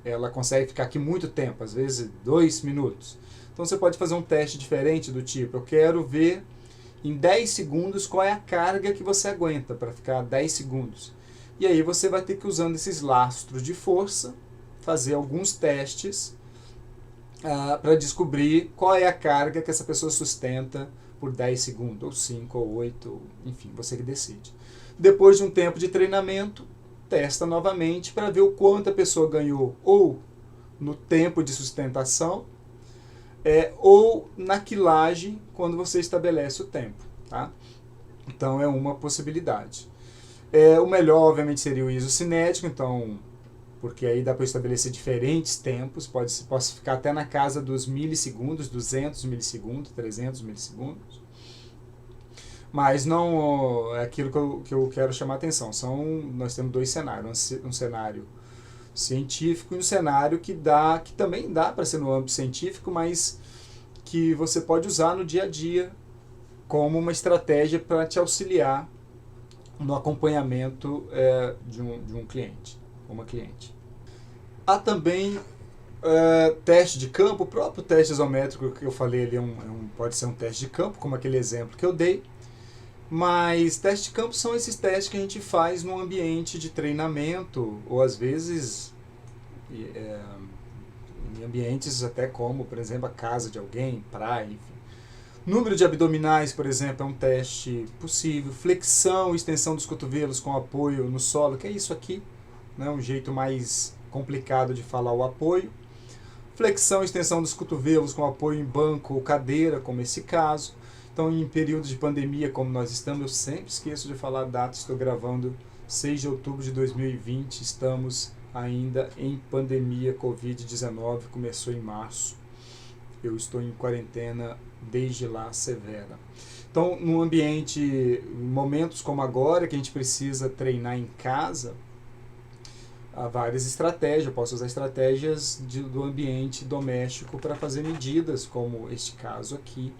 S1: ela consegue ficar aqui muito tempo, às vezes 2 minutos. Então você pode fazer um teste diferente do tipo, eu quero ver em 10 segundos qual é a carga que você aguenta para ficar 10 segundos. E aí você vai ter que, usando esses lastros de força, fazer alguns testes para descobrir qual é a carga que essa pessoa sustenta por 10 segundos, ou 5, ou 8, enfim, você que decide. Depois de um tempo de treinamento, testa novamente para ver o quanto a pessoa ganhou, ou no tempo de sustentação, ou na quilagem, quando você estabelece o tempo. Tá? Então, é uma possibilidade. O melhor, obviamente, seria o isocinético, então, porque aí dá para estabelecer diferentes tempos, pode ficar até na casa dos milissegundos, 200 milissegundos, 300 milissegundos. Mas não é aquilo que eu quero chamar a atenção. Nós temos 2 cenários, um cenário científico e um cenário que também dá para ser no âmbito científico, mas que você pode usar no dia a dia como uma estratégia para te auxiliar no acompanhamento de um cliente, uma cliente. Há também teste de campo. O próprio teste isométrico que eu falei ali pode ser um teste de campo, como aquele exemplo que eu dei, mas teste de campo são esses testes que a gente faz no ambiente de treinamento, ou às vezes em ambientes até como, por exemplo, a casa de alguém, praia, enfim. Número de abdominais, por exemplo, é um teste possível. Flexão e extensão dos cotovelos com apoio no solo, que é isso aqui, né? Um jeito mais complicado de falar o apoio. Flexão e extensão dos cotovelos com apoio em banco ou cadeira, como esse caso. Então, em períodos de pandemia, como nós estamos, eu sempre esqueço de falar a data, estou gravando 6 de outubro de 2020, estamos ainda em pandemia Covid-19, começou em março. Eu estou em quarentena desde lá severa. Então, num ambiente, em momentos como agora, que a gente precisa treinar em casa, há várias estratégias. Eu posso usar estratégias do ambiente doméstico para fazer medidas, como este caso aqui,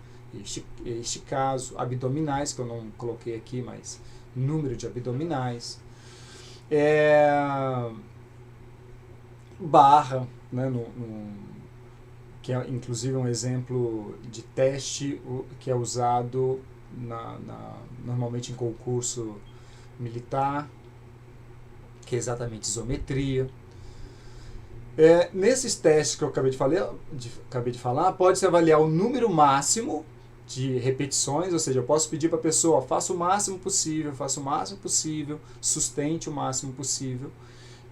S1: este caso, abdominais, que eu não coloquei aqui, mas número de abdominais. Barra, né, que é inclusive um exemplo de teste que é usado normalmente em concurso militar, que é exatamente isometria. Nesses testes que eu acabei de falar, pode-se avaliar o número máximo de repetições, ou seja, eu posso pedir para a pessoa, faça o máximo possível, sustente o máximo possível.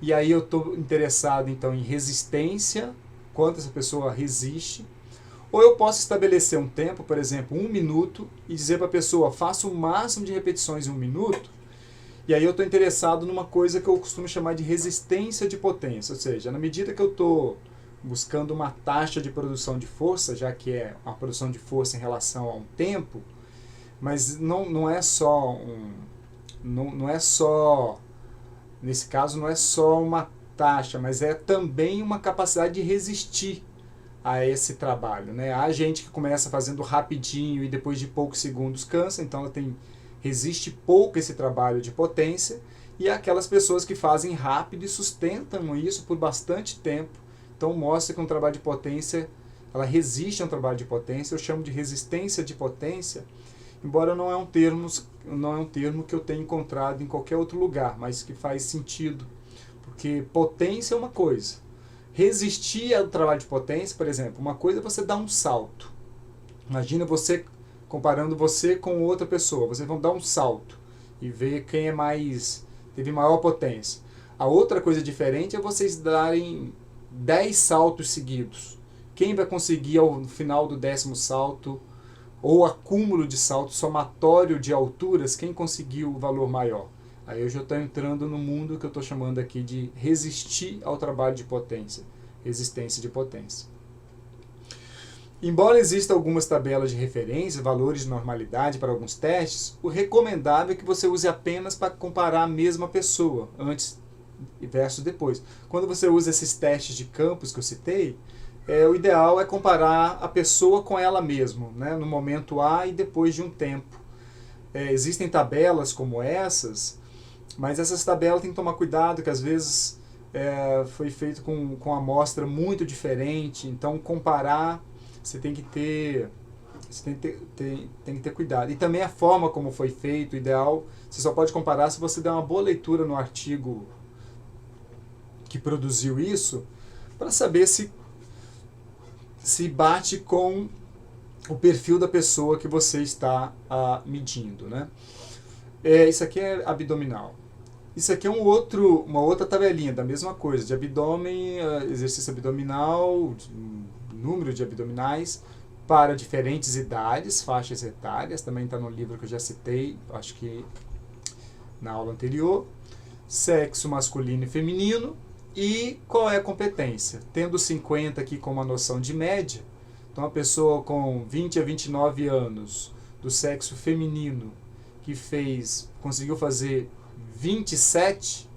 S1: E aí eu estou interessado então em resistência, quanto essa pessoa resiste. Ou eu posso estabelecer um tempo, por exemplo, 1 minuto, e dizer para a pessoa, faça o máximo de repetições em 1 minuto. E aí eu estou interessado numa coisa que eu costumo chamar de resistência de potência, ou seja, na medida que eu estou buscando uma taxa de produção de força, já que é uma produção de força em relação a um tempo, mas não é só nesse caso não é só uma taxa, mas é também uma capacidade de resistir a esse trabalho, né? Há gente que começa fazendo rapidinho e depois de poucos segundos cansa, então ela resiste pouco esse trabalho de potência, e há aquelas pessoas que fazem rápido e sustentam isso por bastante tempo. Então mostra que um trabalho de potência, ela resiste a um trabalho de potência. Eu chamo de resistência de potência, embora não é um termo que eu tenha encontrado em qualquer outro lugar, mas que faz sentido, porque potência é uma coisa. Resistir ao trabalho de potência, por exemplo, uma coisa é você dar um salto. Imagina você comparando você com outra pessoa, vocês vão dar um salto e ver quem teve maior potência. A outra coisa diferente é vocês darem 10 saltos seguidos. Quem vai conseguir ao final do 10º salto, ou acúmulo de saltos, somatório de alturas, quem conseguiu o valor maior? Aí eu já estou entrando no mundo que eu estou chamando aqui de resistir ao trabalho de potência, resistência de potência. Embora existam algumas tabelas de referência, valores de normalidade para alguns testes, o recomendável é que você use apenas para comparar a mesma pessoa, antes versus depois. Quando você usa esses testes de campos que eu citei, o ideal é comparar a pessoa com ela mesma, né, no momento A e depois de um tempo. Existem tabelas como essas, mas essas tabelas tem que tomar cuidado, que às vezes foi feito com amostra muito diferente, então comparar você tem que ter cuidado. E também a forma como foi feito, o ideal, você só pode comparar se você der uma boa leitura no artigo que produziu isso, para saber se bate com o perfil da pessoa que você está medindo, né? Isso aqui é abdominal. Isso aqui é uma outra tabelinha da mesma coisa, de abdômen, exercício abdominal, número de abdominais para diferentes idades, faixas etárias, também está no livro que eu já citei, acho que na aula anterior, sexo masculino e feminino, e qual é a competência. Tendo 50 aqui como uma noção de média, então a pessoa com 20 a 29 anos do sexo feminino que conseguiu fazer 27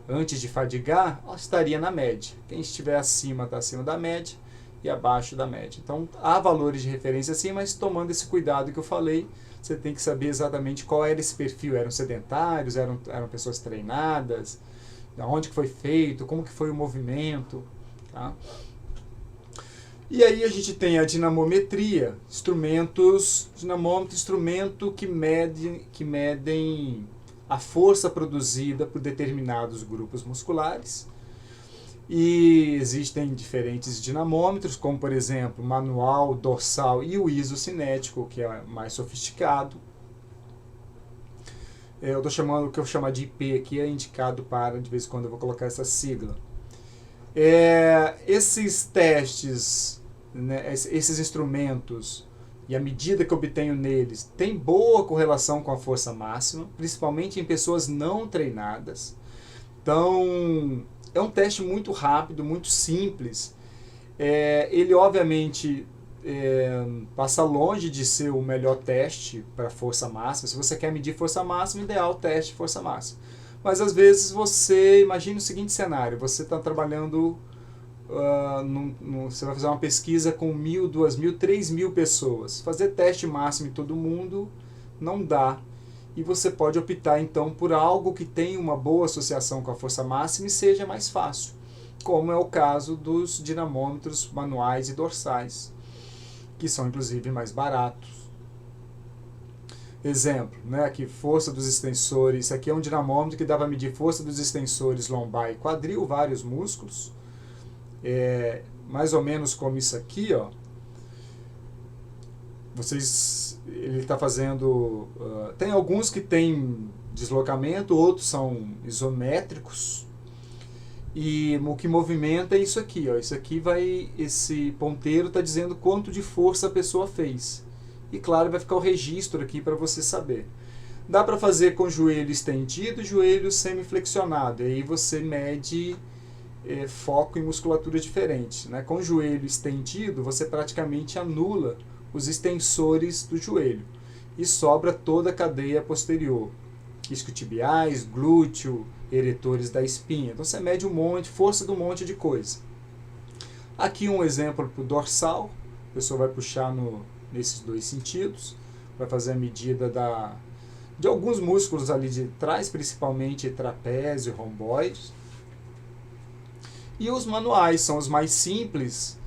S1: antes de fadigar, ela estaria na média. Quem estiver acima está acima da média e abaixo da média. Então há valores de referência sim, mas tomando esse cuidado que eu falei, você tem que saber exatamente qual era esse perfil. Eram sedentários, eram pessoas treinadas, onde que foi feito, como que foi o movimento, tá? E aí a gente tem a dinamometria, instrumento que medem a força produzida por determinados grupos musculares. E existem diferentes dinamômetros, como por exemplo o manual, dorsal e o isocinético, que é mais sofisticado. Eu estou chamando, o que eu chamo de IP aqui é indicado para, de vez em quando eu vou colocar essa sigla. Esses testes, né, esses instrumentos e a medida que eu obtenho neles tem boa correlação com a força máxima, principalmente em pessoas não treinadas. Então, é um teste muito rápido, muito simples. Ele, obviamente, passa longe de ser o melhor teste para força máxima. Se você quer medir força máxima, ideal teste força máxima. Mas, às vezes, imagine o seguinte cenário. Você está trabalhando, você vai fazer uma pesquisa com 1.000, 2.000, 3.000 pessoas. Fazer teste máximo em todo mundo não dá. e você pode optar então por algo que tenha uma boa associação com a força máxima e seja mais fácil, como é o caso dos dinamômetros manuais e dorsais, que são inclusive mais baratos. Exemplo, né, aqui força dos extensores, isso aqui é um dinamômetro que dá para medir força dos extensores lombar e quadril, vários músculos, mais ou menos como isso aqui, ó. Ele está fazendo, tem alguns que tem deslocamento, outros são isométricos, e o que movimenta é isso aqui, ó. Isso aqui esse ponteiro está dizendo quanto de força a pessoa fez. E claro, vai ficar o registro aqui para você saber. Dá para fazer com joelho estendido e joelho semiflexionado. E aí você mede foco em musculatura diferente, né? Com o joelho estendido, você praticamente anula os extensores do joelho. E sobra toda a cadeia posterior. Isquiotibiais, glúteo, eretores da espinha. Então você mede um monte, força de um monte de coisa. Aqui um exemplo para o dorsal. A pessoa vai puxar nesses dois sentidos, vai fazer a medida de alguns músculos ali de trás, principalmente trapézio, romboide. E os manuais são os mais simples,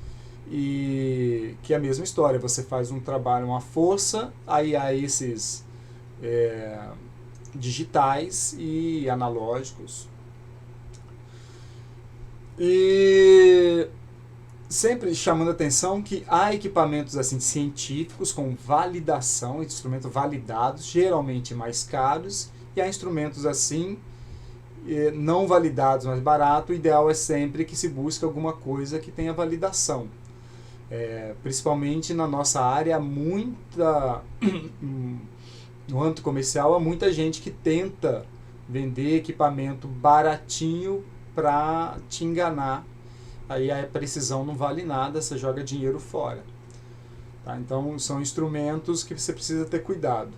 S1: e que é a mesma história, você faz um trabalho, uma força, aí há esses digitais e analógicos. E sempre chamando a atenção que há equipamentos assim científicos com validação, instrumentos validados, geralmente mais caros, e há instrumentos assim não validados, mais barato. O ideal é sempre que se busque alguma coisa que tenha validação. Principalmente na nossa área, no âmbito comercial, há muita gente que tenta vender equipamento baratinho para te enganar. Aí a precisão não vale nada, você joga dinheiro fora. Tá? Então são instrumentos que você precisa ter cuidado.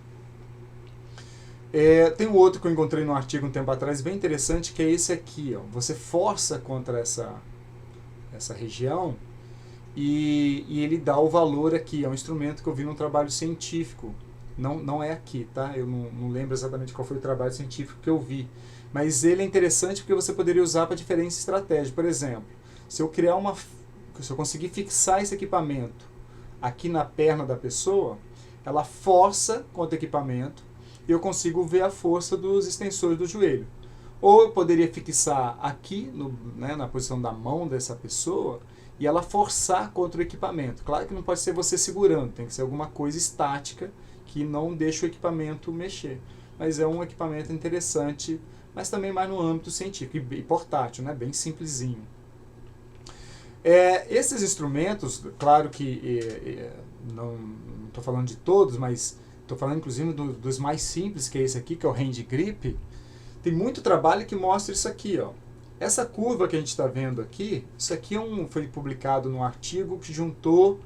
S1: Tem um outro que eu encontrei num artigo um tempo atrás, bem interessante, que é esse aqui. Ó. Você força contra essa região e ele dá o valor aqui. É um instrumento que eu vi num trabalho científico. Não é aqui, tá? Eu não lembro exatamente qual foi o trabalho científico que eu vi. Mas ele é interessante porque você poderia usar para diferentes estratégias. Por exemplo, se eu conseguir fixar esse equipamento aqui na perna da pessoa, ela força contra o equipamento e eu consigo ver a força dos extensores do joelho. Ou eu poderia fixar aqui, na posição da mão dessa pessoa, e ela forçar contra o equipamento. Claro que não pode ser você segurando, tem que ser alguma coisa estática que não deixa o equipamento mexer. Mas é um equipamento interessante, mas também mais no âmbito científico e portátil, né? Bem simplesinho. Esses instrumentos, claro que não estou falando de todos, mas estou falando inclusive dos mais simples, que é esse aqui, que é o Hand Grip. Tem muito trabalho que mostra isso aqui, ó. Essa curva que a gente está vendo aqui, isso aqui foi publicado num artigo que juntou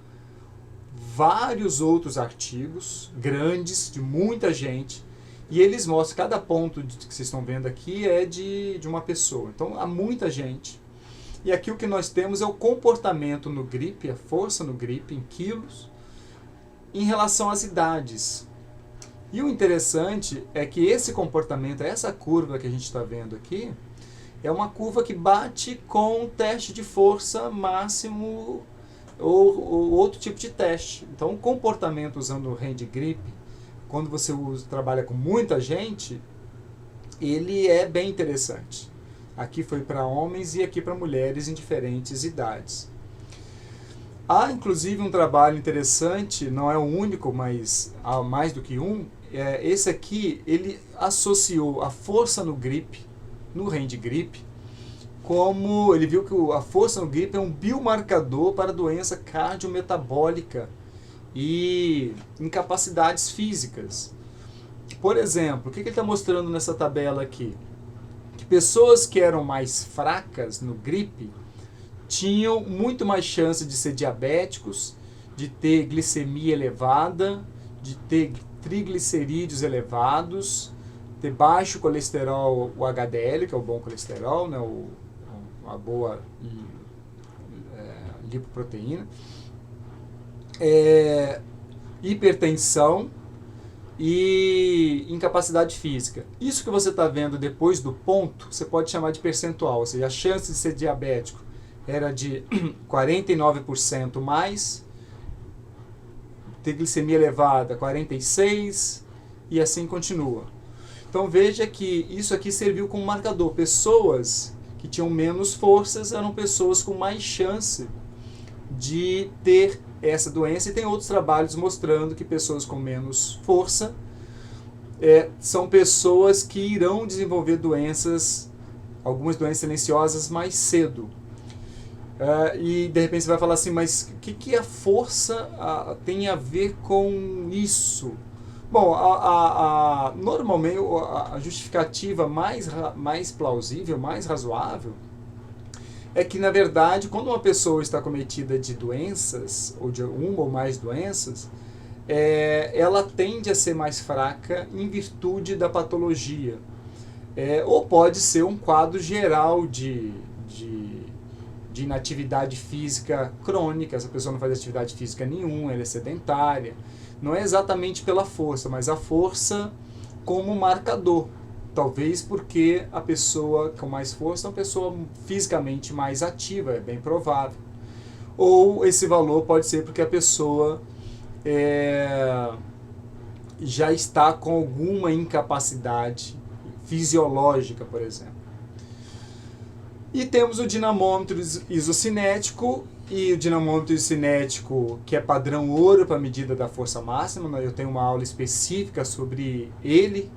S1: vários outros artigos grandes, de muita gente, e eles mostram, cada ponto que vocês estão vendo aqui é de uma pessoa. Então há muita gente. E aqui o que nós temos é o comportamento no grip, a força no grip em quilos, em relação às idades. E o interessante é que esse comportamento, essa curva que a gente está vendo aqui, é uma curva que bate com o teste de força máximo ou outro tipo de teste. Então o comportamento usando o hand grip, quando você trabalha com muita gente, ele é bem interessante. Aqui foi para homens e aqui para mulheres em diferentes idades. Há inclusive um trabalho interessante, não é o único, mas há mais do que um. Esse aqui, ele associou a força no grip, no hand grip, como ele viu que a força no grip é um biomarcador para doença cardiometabólica e incapacidades físicas. Por exemplo, o que ele está mostrando nessa tabela aqui? Que pessoas que eram mais fracas no grip tinham muito mais chance de ser diabéticos, de ter glicemia elevada, de ter triglicerídeos elevados, ter baixo colesterol, o HDL, que é o bom colesterol, né, a boa lipoproteína, hipertensão e de incapacidade física. Isso que você está vendo depois do ponto, você pode chamar de percentual, ou seja, a chance de ser diabético era de 49% mais, ter glicemia elevada 46% e assim continua. Então veja que isso aqui serviu como marcador. Pessoas que tinham menos forças eram pessoas com mais chance de ter essa doença, e tem outros trabalhos mostrando que pessoas com menos força são pessoas que irão desenvolver doenças, algumas doenças silenciosas mais cedo. E de repente você vai falar assim, mas o que a força tem a ver com isso? Bom, normalmente a justificativa mais plausível, mais razoável, é que, na verdade, quando uma pessoa está cometida de doenças, ou de uma ou mais doenças, ela tende a ser mais fraca em virtude da patologia. Ou pode ser um quadro geral de inatividade física crônica, essa pessoa não faz atividade física nenhuma, ela é sedentária. Não é exatamente pela força, mas a força como marcador. Talvez porque a pessoa com mais força é uma pessoa fisicamente mais ativa, é bem provável. Ou esse valor pode ser porque a pessoa já está com alguma incapacidade fisiológica, por exemplo. E temos o dinamômetro isocinético, e o dinamômetro isocinético, que é padrão ouro para a medida da força máxima. Eu tenho uma aula específica sobre ele.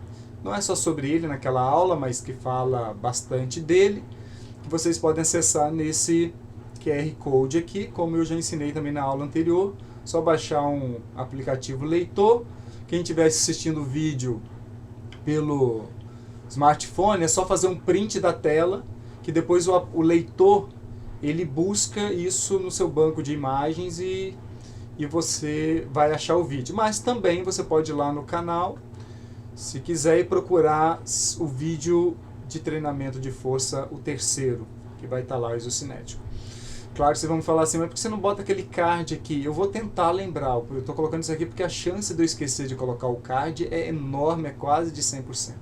S1: Não é só sobre ele naquela aula, mas que fala bastante dele, que vocês podem acessar nesse QR Code aqui, como eu já ensinei também na aula anterior. Só baixar um aplicativo leitor. Quem estiver assistindo o vídeo pelo smartphone, é só fazer um print da tela, que depois o leitor ele busca isso no seu banco de imagens e você vai achar o vídeo. Mas também você pode ir lá no canal, se quiser, ir procurar o vídeo de treinamento de força, o terceiro, que vai estar lá, o isocinético. Claro que vocês vão me falar assim, mas por que você não bota aquele card aqui? Eu vou tentar lembrar, eu estou colocando isso aqui porque a chance de eu esquecer de colocar o card é enorme, é quase de 100%.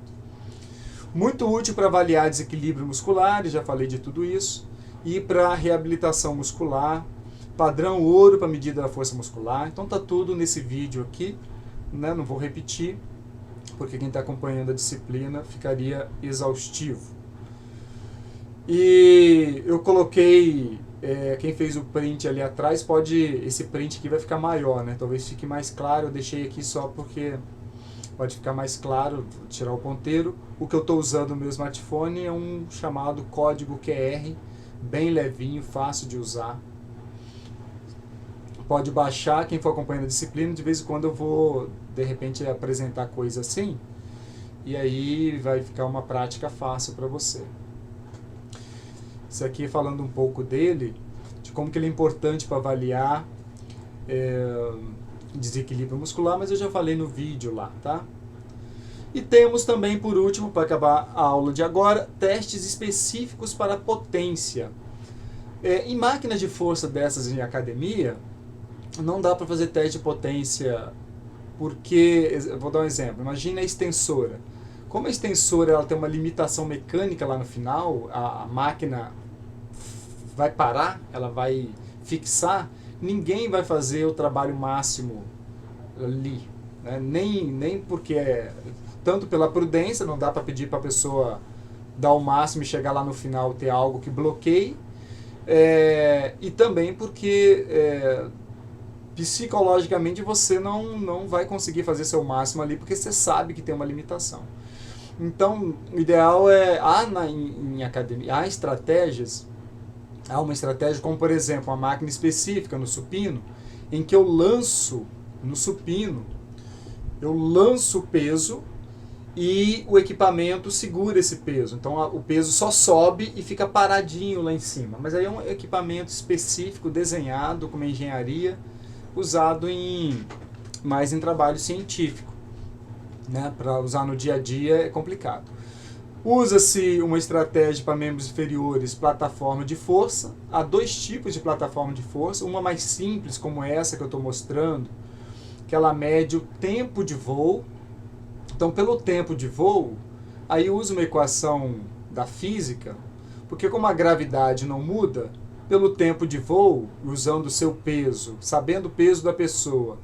S1: Muito útil para avaliar desequilíbrio muscular, já falei de tudo isso, e para reabilitação muscular, padrão ouro para medida da força muscular. Então tá tudo nesse vídeo aqui, né? Não vou repetir, porque quem está acompanhando a disciplina ficaria exaustivo. E eu coloquei, quem fez o print ali atrás, esse print aqui vai ficar maior, né? Talvez fique mais claro, eu deixei aqui só porque pode ficar mais claro, vou tirar o ponteiro. O que eu estou usando no meu smartphone é um chamado código QR, bem levinho, fácil de usar. Pode baixar, quem for acompanhando a disciplina, de vez em quando eu vou, de repente, apresentar coisa assim, e aí vai ficar uma prática fácil para você. Isso aqui falando um pouco dele, de como que ele é importante para avaliar desequilíbrio muscular, mas eu já falei no vídeo lá, tá? E temos também, por último, para acabar a aula de agora, testes específicos para potência. Em máquinas de força dessas em academia, não dá para fazer teste de potência, porque, vou dar um exemplo, imagina a extensora. Como a extensora ela tem uma limitação mecânica lá no final, a máquina vai parar, ela vai fixar, ninguém vai fazer o trabalho máximo ali, né? Nem porque, tanto pela prudência, não dá para pedir para a pessoa dar o máximo e chegar lá no final ter algo que bloqueie, e também porque psicologicamente você não vai conseguir fazer seu máximo ali, porque você sabe que tem uma limitação. Então, o ideal em academia, há estratégias, há uma estratégia como, por exemplo, uma máquina específica no supino, em que eu lanço no supino, eu lanço o peso e o equipamento segura esse peso. Então o peso só sobe e fica paradinho lá em cima. Mas aí é um equipamento específico, desenhado com uma engenharia, usado mais em trabalho científico, né? Para usar no dia a dia é complicado. Usa-se uma estratégia para membros inferiores, plataforma de força. Há dois tipos de plataforma de força. Uma mais simples, como essa que eu estou mostrando, que ela mede o tempo de voo. Então, pelo tempo de voo, aí usa uma equação da física, porque como a gravidade não muda, pelo tempo de voo, usando o seu peso, sabendo o peso da pessoa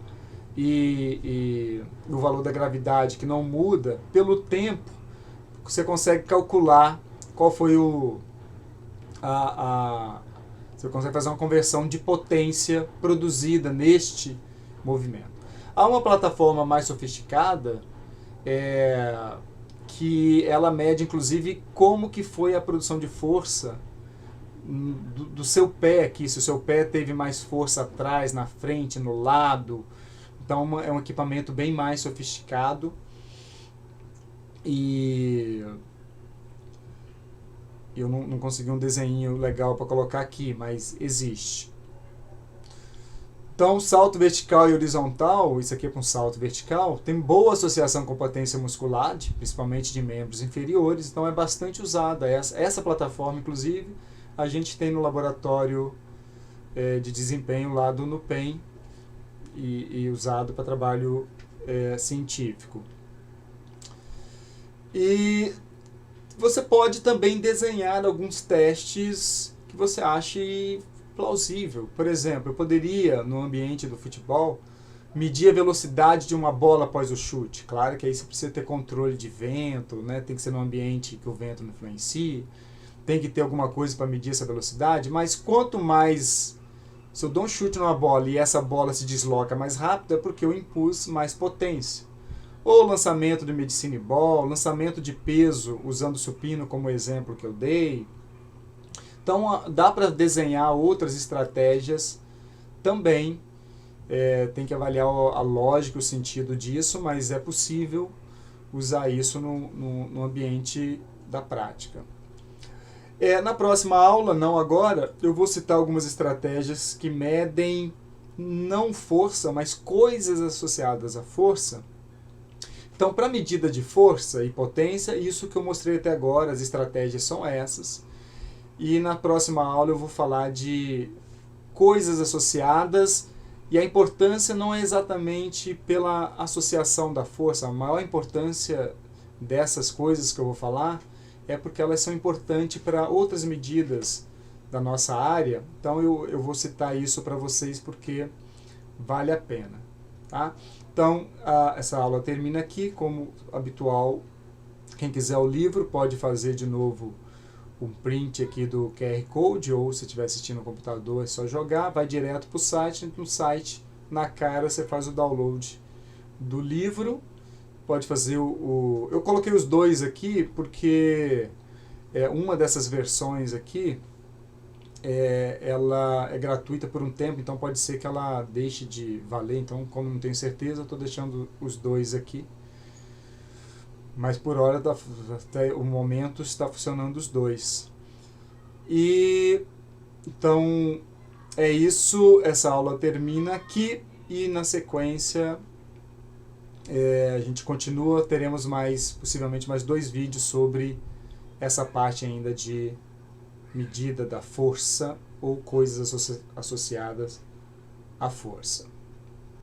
S1: e o valor da gravidade que não muda, pelo tempo, você consegue calcular qual foi você consegue fazer uma conversão de potência produzida neste movimento. Há uma plataforma mais sofisticada que ela mede inclusive como que foi a produção de força do seu pé aqui, se o seu pé teve mais força atrás, na frente, no lado. Então é um equipamento bem mais sofisticado e eu não consegui um desenho legal para colocar aqui, mas existe. Então, salto vertical e horizontal, isso aqui é para um salto vertical, tem boa associação com potência muscular, principalmente de membros inferiores, então é bastante usada. Essa plataforma, inclusive, a gente tem no laboratório de desempenho lá do NUPEM e usado para trabalho científico. E você pode também desenhar alguns testes que você ache plausível. Por exemplo, eu poderia, no ambiente do futebol, medir a velocidade de uma bola após o chute. Claro que aí você precisa ter controle de vento, né? Tem que ser num ambiente que o vento não influencie, tem que ter alguma coisa para medir essa velocidade, mas quanto mais... Se eu dou um chute numa bola e essa bola se desloca mais rápido, é porque eu impus mais potência. Ou lançamento de medicine ball, lançamento de peso, usando o supino como exemplo que eu dei. Então, dá para desenhar outras estratégias também. Tem que avaliar a lógica e o sentido disso, mas é possível usar isso no ambiente da prática. Na próxima aula, não agora, eu vou citar algumas estratégias que medem não força, mas coisas associadas à força. Então, para medida de força e potência, isso que eu mostrei até agora, as estratégias são essas. E na próxima aula eu vou falar de coisas associadas, e a importância não é exatamente pela associação da força. A maior importância dessas coisas que eu vou falar é porque elas são importantes para outras medidas da nossa área. Então eu vou citar isso para vocês porque vale a pena. Tá? Então essa aula termina aqui, como habitual. Quem quiser o livro pode fazer de novo um print aqui do QR Code, ou se estiver assistindo no computador é só jogar, vai direto para o site, no site, na cara você faz o download do livro, pode fazer eu coloquei os dois aqui porque uma dessas versões aqui ela é gratuita por um tempo, então pode ser que ela deixe de valer, então como não tenho certeza, eu estou deixando os dois aqui. Mas por hora, até o momento, está funcionando os dois. E então é isso, essa aula termina aqui e na sequência a gente continua, teremos possivelmente mais 2 vídeos sobre essa parte ainda de medida da força ou coisas associadas à força.